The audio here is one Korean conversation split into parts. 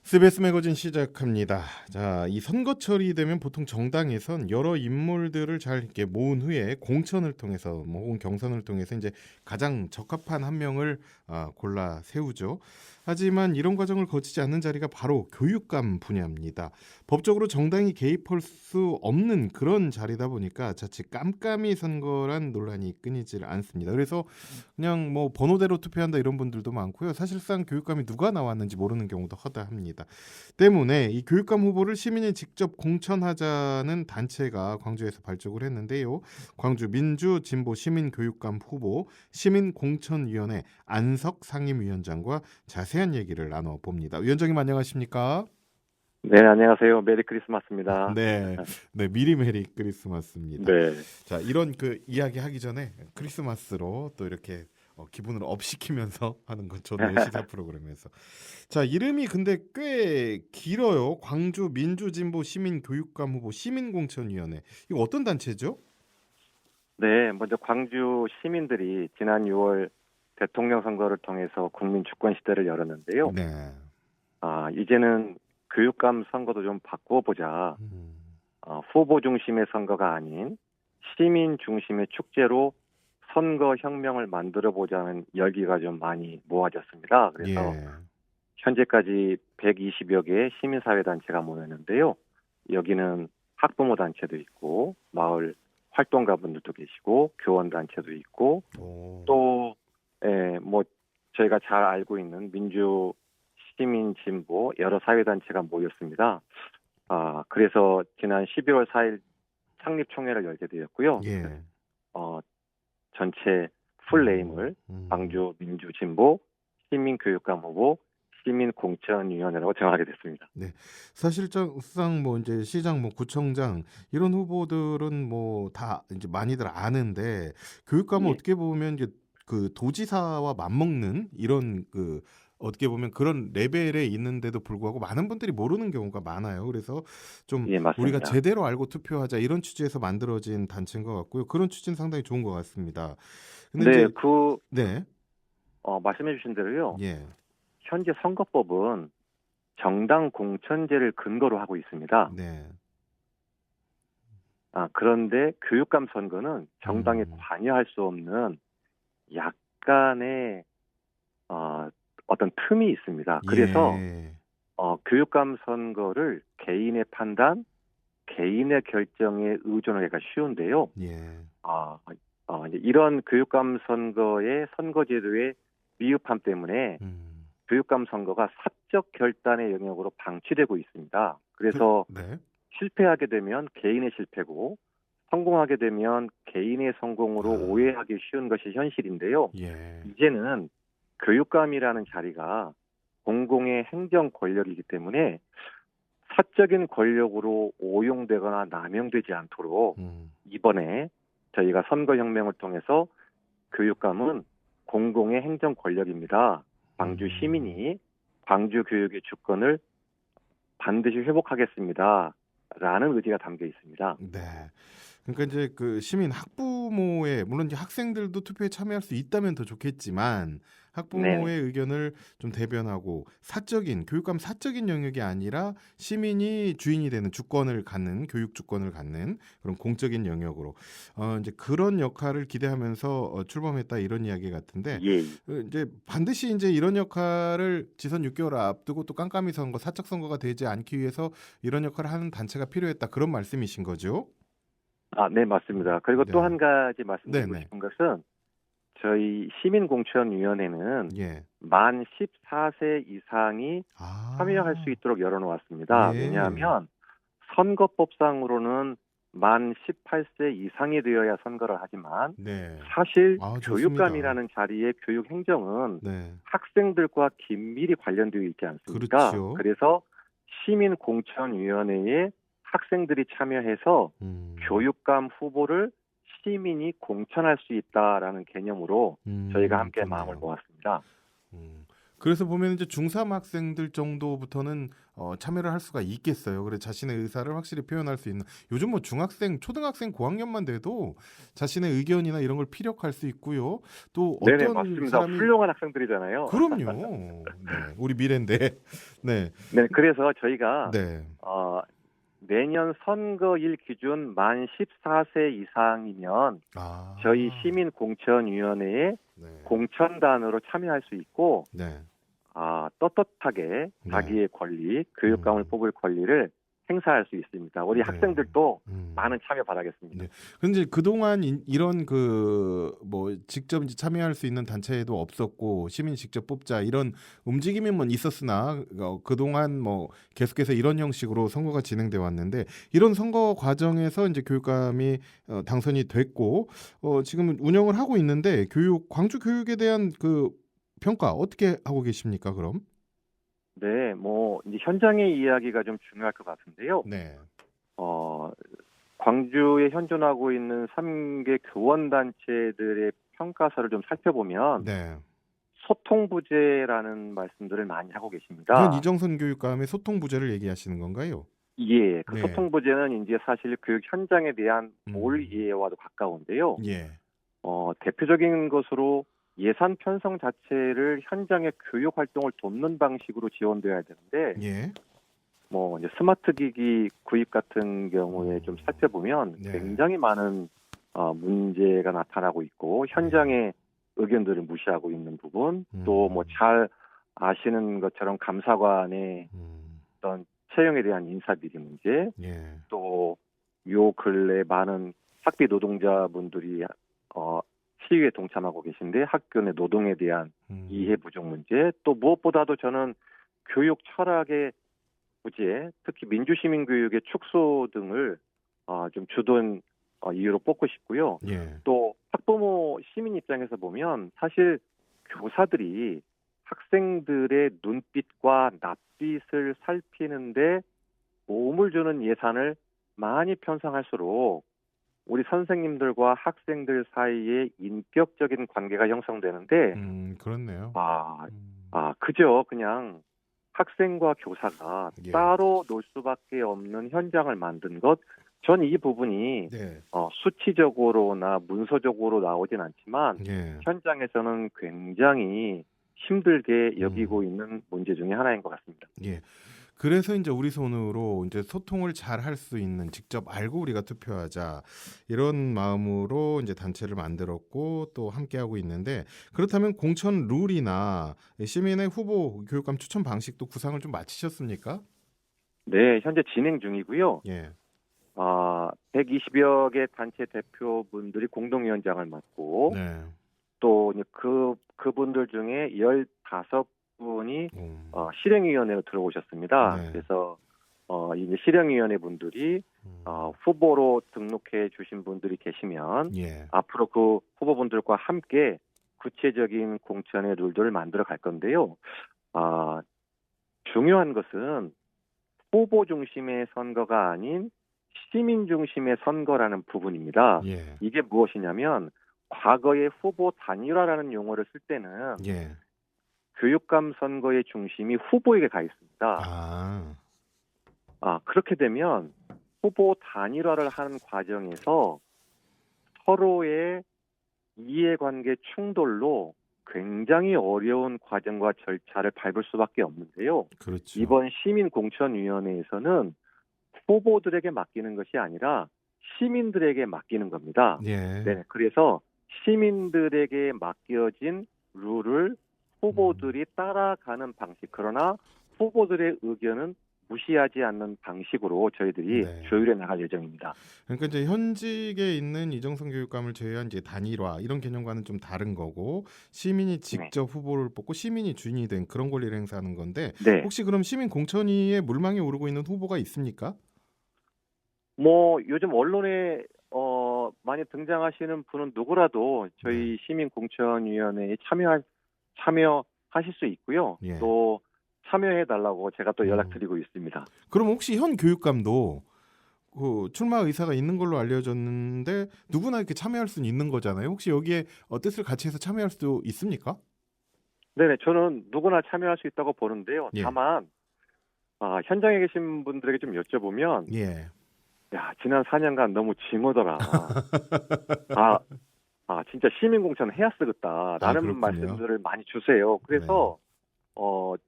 스베스 매거진 시작합니다. 자, 이 선거철이 되면 보통 정당에선 여러 인물들을 잘 이렇게 모은 후에 공천을 통해서 혹은 경선을 통해서 이제 가장 적합한 한 명을 골라 세우죠. 하지만 이런 과정을 거치지 않는 자리가 바로 교육감 분야입니다. 법적으로 정당이 개입할 수 없는 그런 자리다 보니까 자칫 깜깜이 선거란 논란이 끊이질 않습니다. 그래서 그냥 뭐 번호대로 투표한다 이런 분들도 많고요. 사실상 교육감이 누가 나왔는지 모르는 경우도 허다합니다. 때문에 이 교육감 후보를 시민이 직접 공천하자는 단체가 광주에서 발족을 했는데요. 광주 민주 진보 시민 교육감 후보 시민공천위원회 안석 상임위원장과 자세한 얘기를 나눠봅니다. 위원장님 안녕하십니까? 네, 안녕하세요. 메리 크리스마스입니다. 네, 네 미리 메리 크리스마스입니다. 네. 자, 이런 그 이야기 하기 전에 크리스마스로 또 이렇게 기분을 업시키면서 하는 건 좋네요. 시사 프로그램에서. 자, 이름이 근데 꽤 길어요. 광주 민주진보 시민교육감 후보 시민공천위원회. 이거 어떤 단체죠? 네, 먼저 광주 시민들이 지난 6월 대통령 선거를 통해서 국민 주권 시대를 열었는데요. 네. 이제는 교육감 선거도 좀 바꿔보자. 후보 중심의 선거가 아닌 시민 중심의 축제로 선거 혁명을 만들어 보자는 열기가 좀 많이 모아졌습니다. 그래서 예. 현재까지 120여 개의 시민사회단체가 모였는데요. 여기는 학부모 단체도 있고 마을 활동가분들도 계시고 교원단체도 있고 오. 또 뭐 저희가 잘 알고 있는 민주 시민 진보 여러 사회단체가 모였습니다. 그래서 지난 12월 4일 창립 총회를 열게 되었고요. 예. 전체 풀네임을 광주 민주 진보 시민교육감 후보 시민공천위원회라고 정하게 됐습니다. 네, 사실상 뭐 이제 시장, 뭐 구청장 이런 후보들은 뭐 다 이제 많이들 아는데 교육감은 예. 어떻게 보면 이제 그 도지사와 맞먹는 이런 그 어떻게 보면 그런 레벨에 있는데도 불구하고 많은 분들이 모르는 경우가 많아요. 그래서 좀 예, 우리가 맞습니다. 제대로 알고 투표하자 이런 취지에서 만들어진 단체인 것 같고요. 그런 취지는 상당히 좋은 것 같습니다. 근데 네, 이제 네, 말씀해 주신 대로요. 예, 현재 선거법은 정당 공천제를 근거로 하고 있습니다. 네, 그런데 교육감 선거는 정당에 관여할 수 없는 약간의 어떤 틈이 있습니다. 그래서 예, 교육감 선거를 개인의 판단, 개인의 결정에 의존하기가 쉬운데요. 예, 이제 이런 교육감 선거의 선거제도의 미흡함 때문에 교육감 선거가 사적 결단의 영역으로 방치되고 있습니다. 그래서 네. 실패하게 되면 개인의 실패고 성공하게 되면 개인의 성공으로 오해하기 쉬운 것이 현실인데요. 예. 이제는 교육감이라는 자리가 공공의 행정 권력이기 때문에 사적인 권력으로 오용되거나 남용되지 않도록 이번에 저희가 선거혁명을 통해서 교육감은 공공의 행정 권력입니다. 광주 시민이 광주 교육의 주권을 반드시 회복하겠습니다. 라는 의지가 담겨 있습니다. 네. 그러니까 이제 그 시민 학부모의 물론 이제 학생들도 투표에 참여할 수 있다면 더 좋겠지만 학부모의 의견을 좀 대변하고 사적인 교육감 사적인 영역이 아니라 시민이 주인이 되는 주권을 갖는 교육 주권을 갖는 그런 공적인 영역으로 이제 그런 역할을 기대하면서 출범했다 이런 이야기 같은데 예. 이제 반드시 이제 이런 역할을 지선 6개월 앞두고 또 깜깜이 선거 사적 선거가 되지 않기 위해서 이런 역할을 하는 단체가 필요했다 그런 말씀이신 거죠? 네, 맞습니다. 그리고 네. 또 한 가지 말씀드리고 네네. 싶은 것은 저희 시민공천위원회는 예. 만 14세 이상이 참여할 수 있도록 열어놓았습니다. 예. 왜냐하면 선거법상으로는 만 18세 이상이 되어야 선거를 하지만 네. 사실 좋습니다. 교육감이라는 자리의 교육 행정은 네. 학생들과 긴밀히 관련되어 있지 않습니까? 그렇죠. 그래서 시민공천위원회에 학생들이 참여해서 교육감 후보를 시민이 공천할 수 있다라는 개념으로 저희가 함께 좋네요. 마음을 모았습니다. 그래서 보면 이제 중3 학생들 정도부터는 참여를 할 수가 있겠어요. 그래 자신의 의사를 확실히 표현할 수 있는 요즘 뭐 중학생, 초등학생 고학년만 돼도 자신의 의견이나 이런 걸 피력할 수 있고요. 또 네네, 어떤 맞습니다. 사람이 훌륭한 학생들이잖아요. 그럼요. 네, 우리 미래인데. 네, 네, 그래서 저희가 네, 어, 내년 선거일 기준 만 14세 이상이면 저희 아, 시민공천위원회에 네, 공천단으로 참여할 수 있고 네, 떳떳하게 네, 자기의 권리, 교육감을 음, 뽑을 권리를 행사할 수 있습니다. 우리 네, 학생들도 음. 많은 참여 바라겠습니다. 네. 근데 그동안 이런 그 뭐 직접 이제 참여할 수 있는 단체도 없었고 시민이 직접 뽑자 이런 움직임이 뭐 있었으나 그동안 뭐 계속해서 이런 형식으로 선거가 진행돼 왔는데 이런 선거 과정에서 이제 교육감이 당선이 됐고 지금 운영을 하고 있는데 광주 교육에 대한 그 평가 어떻게 하고 계십니까, 그럼? 네, 뭐 이제 현장의 이야기가 좀 중요할 것 같은데요. 네. 어, 광주에 현존하고 있는 3개 교원단체들의 평가서를 좀 살펴보면 네. 소통 부재라는 말씀들을 많이 하고 현 계십니다. 이정선 교육감의 소통 부재를 얘기하시는 건가요? 예, 그 네. 소통 부재는 이제 사실 교육 현장에 대한 볼 음. 이해와도 가까운데요. 예. 대표적인 것으로 예산 편성 자체를 현장의 교육 활동을 돕는 방식으로 지원돼야 되는데, 예. 뭐 이제 스마트 기기 구입 같은 경우에 좀 살펴보면 네. 굉장히 많은 문제가 나타나고 있고 현장의 의견들을 무시하고 있는 부분, 또 뭐 잘 아시는 것처럼 감사관의 어떤 채용에 대한 인사비리 문제, 예. 또 요 근래 많은 학비 노동자분들이 시위에 동참하고 계신데 학교 내 노동에 대한 이해 부족 문제, 또 무엇보다도 저는 교육 철학의 부재, 특히 민주시민 교육의 축소 등을 좀 주된 이유로 뽑고 싶고요. 예. 또 학부모 시민 입장에서 보면 사실 교사들이 학생들의 눈빛과 낯빛을 살피는데 도움을 주는 예산을 많이 편성할수록 우리 선생님들과 학생들 사이에 인격적인 관계가 형성되는데 그렇네요. 아, 그저 그냥 학생과 교사가 예. 따로 놀 수밖에 없는 현장을 만든 것, 전 이 부분이 네. 수치적으로나 문서적으로 나오진 않지만 예. 현장에서는 굉장히 힘들게 여기고 있는 문제 중에 하나인 것 같습니다. 예. 그래서 이제 우리 손으로 이제 소통을 잘 할 수 있는 직접 알고 우리가 투표하자 이런 마음으로 이제 단체를 만들었고 또 함께 하고 있는데 그렇다면 공천 룰이나 시민의 후보 교육감 추천 방식도 구상을 좀 마치셨습니까? 네, 현재 진행 중이고요. 예. 120여 개 단체 대표분들이 공동위원장을 맡고 네. 또 이제 그분들 중에 15분이 실행위원회로 들어오셨습니다. 네. 그래서 이제 실행위원회 분들이 후보로 등록해 주신 분들이 계시면 예. 앞으로 그 후보분들과 함께 구체적인 공천의 룰들을 만들어 갈 건데요. 중요한 것은 후보 중심의 선거가 아닌 시민 중심의 선거라는 부분입니다. 예. 이게 무엇이냐면 과거에 후보 단일화라는 용어를 쓸 때는 예. 교육감 선거의 중심이 후보에게 가 있습니다. 그렇게 되면 후보 단일화를 하는 과정에서 서로의 이해관계 충돌로 굉장히 어려운 과정과 절차를 밟을 수밖에 없는데요. 그렇죠. 이번 시민공천위원회에서는 후보들에게 맡기는 것이 아니라 시민들에게 맡기는 겁니다. 예. 네, 그래서 시민들에게 맡겨진 룰을 후보들이 따라가는 방식, 그러나 후보들의 의견은 무시하지 않는 방식으로 저희들이 조율해 나갈 예정입니다. 그러니까 이제 현직에 있는 이정선 교육감을 제외한 이제 단일화 이런 개념과는 좀 다른 거고 시민이 직접 후보를 뽑고 시민이 주인이 된 그런 권리를 행사하는 건데 혹시 그럼 시민 공천위에 물망에 오르고 있는 후보가 있습니까? 뭐 요즘 언론에 많이 등장하시는 분은 누구라도 저희 시민공천위원회에 참여하실 수 있고요. 예. 또 참여해달라고 제가 또 연락드리고 있습니다. 그럼 혹시 현 교육감도 그 출마 의사가 있는 걸로 알려졌는데 누구나 이렇게 참여할 수는 있는 거잖아요. 혹시 여기에 뜻을 같이 해서 참여할 수도 있습니까? 네네, 저는 누구나 참여할 수 있다고 보는데요. 예. 다만 현장에 계신 분들에게 좀 여쭤보면, 예. 야, 지난 4년간 너무 징하더라. 아, 진짜 시민공천 해야 아, 쓰겠다라는 그렇군요. 말씀들을 많이 주세요. 네. 그래서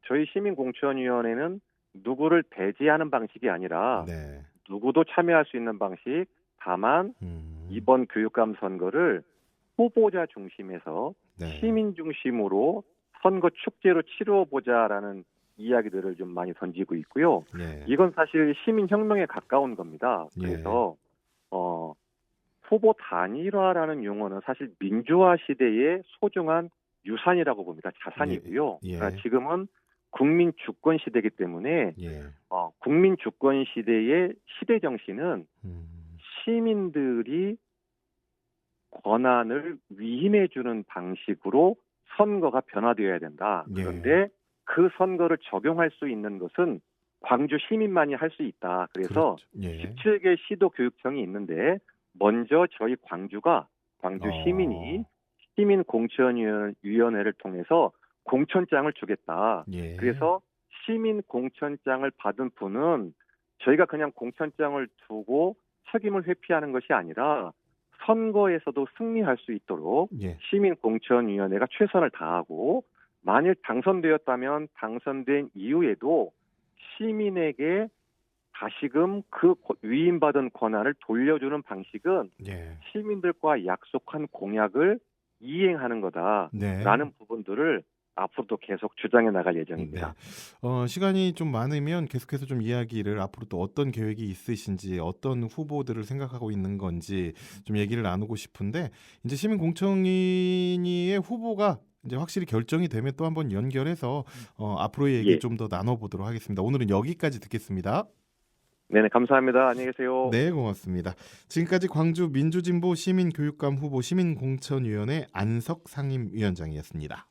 저희 시민공천위원회는 누구를 배제하는 방식이 아니라 네. 누구도 참여할 수 있는 방식, 다만 음. 이번 교육감 선거를 후보자 중심에서 네. 시민 중심으로 선거 축제로 치러보자라는 이야기들을 좀 많이 던지고 있고요. 예. 이건 사실 시민혁명에 가까운 겁니다. 예. 그래서 후보 단일화라는 용어는 사실 민주화 시대의 소중한 유산이라고 봅니다. 자산이고요. 예. 그러니까 지금은 국민 주권 시대이기 때문에 예. 국민 주권 시대의 시대 정신은 음. 시민들이 권한을 위임해주는 방식으로 선거가 변화되어야 된다. 예. 그런데 그 선거를 적용할 수 있는 것은 광주 시민만이 할 수 있다. 그래서 그렇죠. 예. 17개 시도 교육청이 있는데 먼저 저희 광주 시민이 시민공천위원회를 통해서 공천장을 주겠다. 예. 그래서 시민 공천장을 받은 분은 저희가 그냥 공천장을 두고 책임을 회피하는 것이 아니라 선거에서도 승리할 수 있도록 예. 시민공천위원회가 최선을 다하고, 만일 당선되었다면 당선된 이후에도 시민에게 다시금 그 위임받은 권한을 돌려주는 방식은 예. 시민들과 약속한 공약을 이행하는 거다라는 네. 부분들을 앞으로도 계속 주장해 나갈 예정입니다. 네. 시간이 좀 많으면 계속해서 좀 이야기를 앞으로 또 어떤 계획이 있으신지, 어떤 후보들을 생각하고 있는 건지 좀 얘기를 나누고 싶은데, 이제 시민공청위의 후보가 이제 확실히 결정이 되면 또 한번 연결해서 앞으로의 얘기 예. 좀 더 나눠보도록 하겠습니다. 오늘은 여기까지 듣겠습니다. 네네, 감사합니다. 안녕히 계세요. 네, 고맙습니다. 지금까지 광주 민주진보 시민교육감 후보 시민공천위원회 안석 상임위원장이었습니다.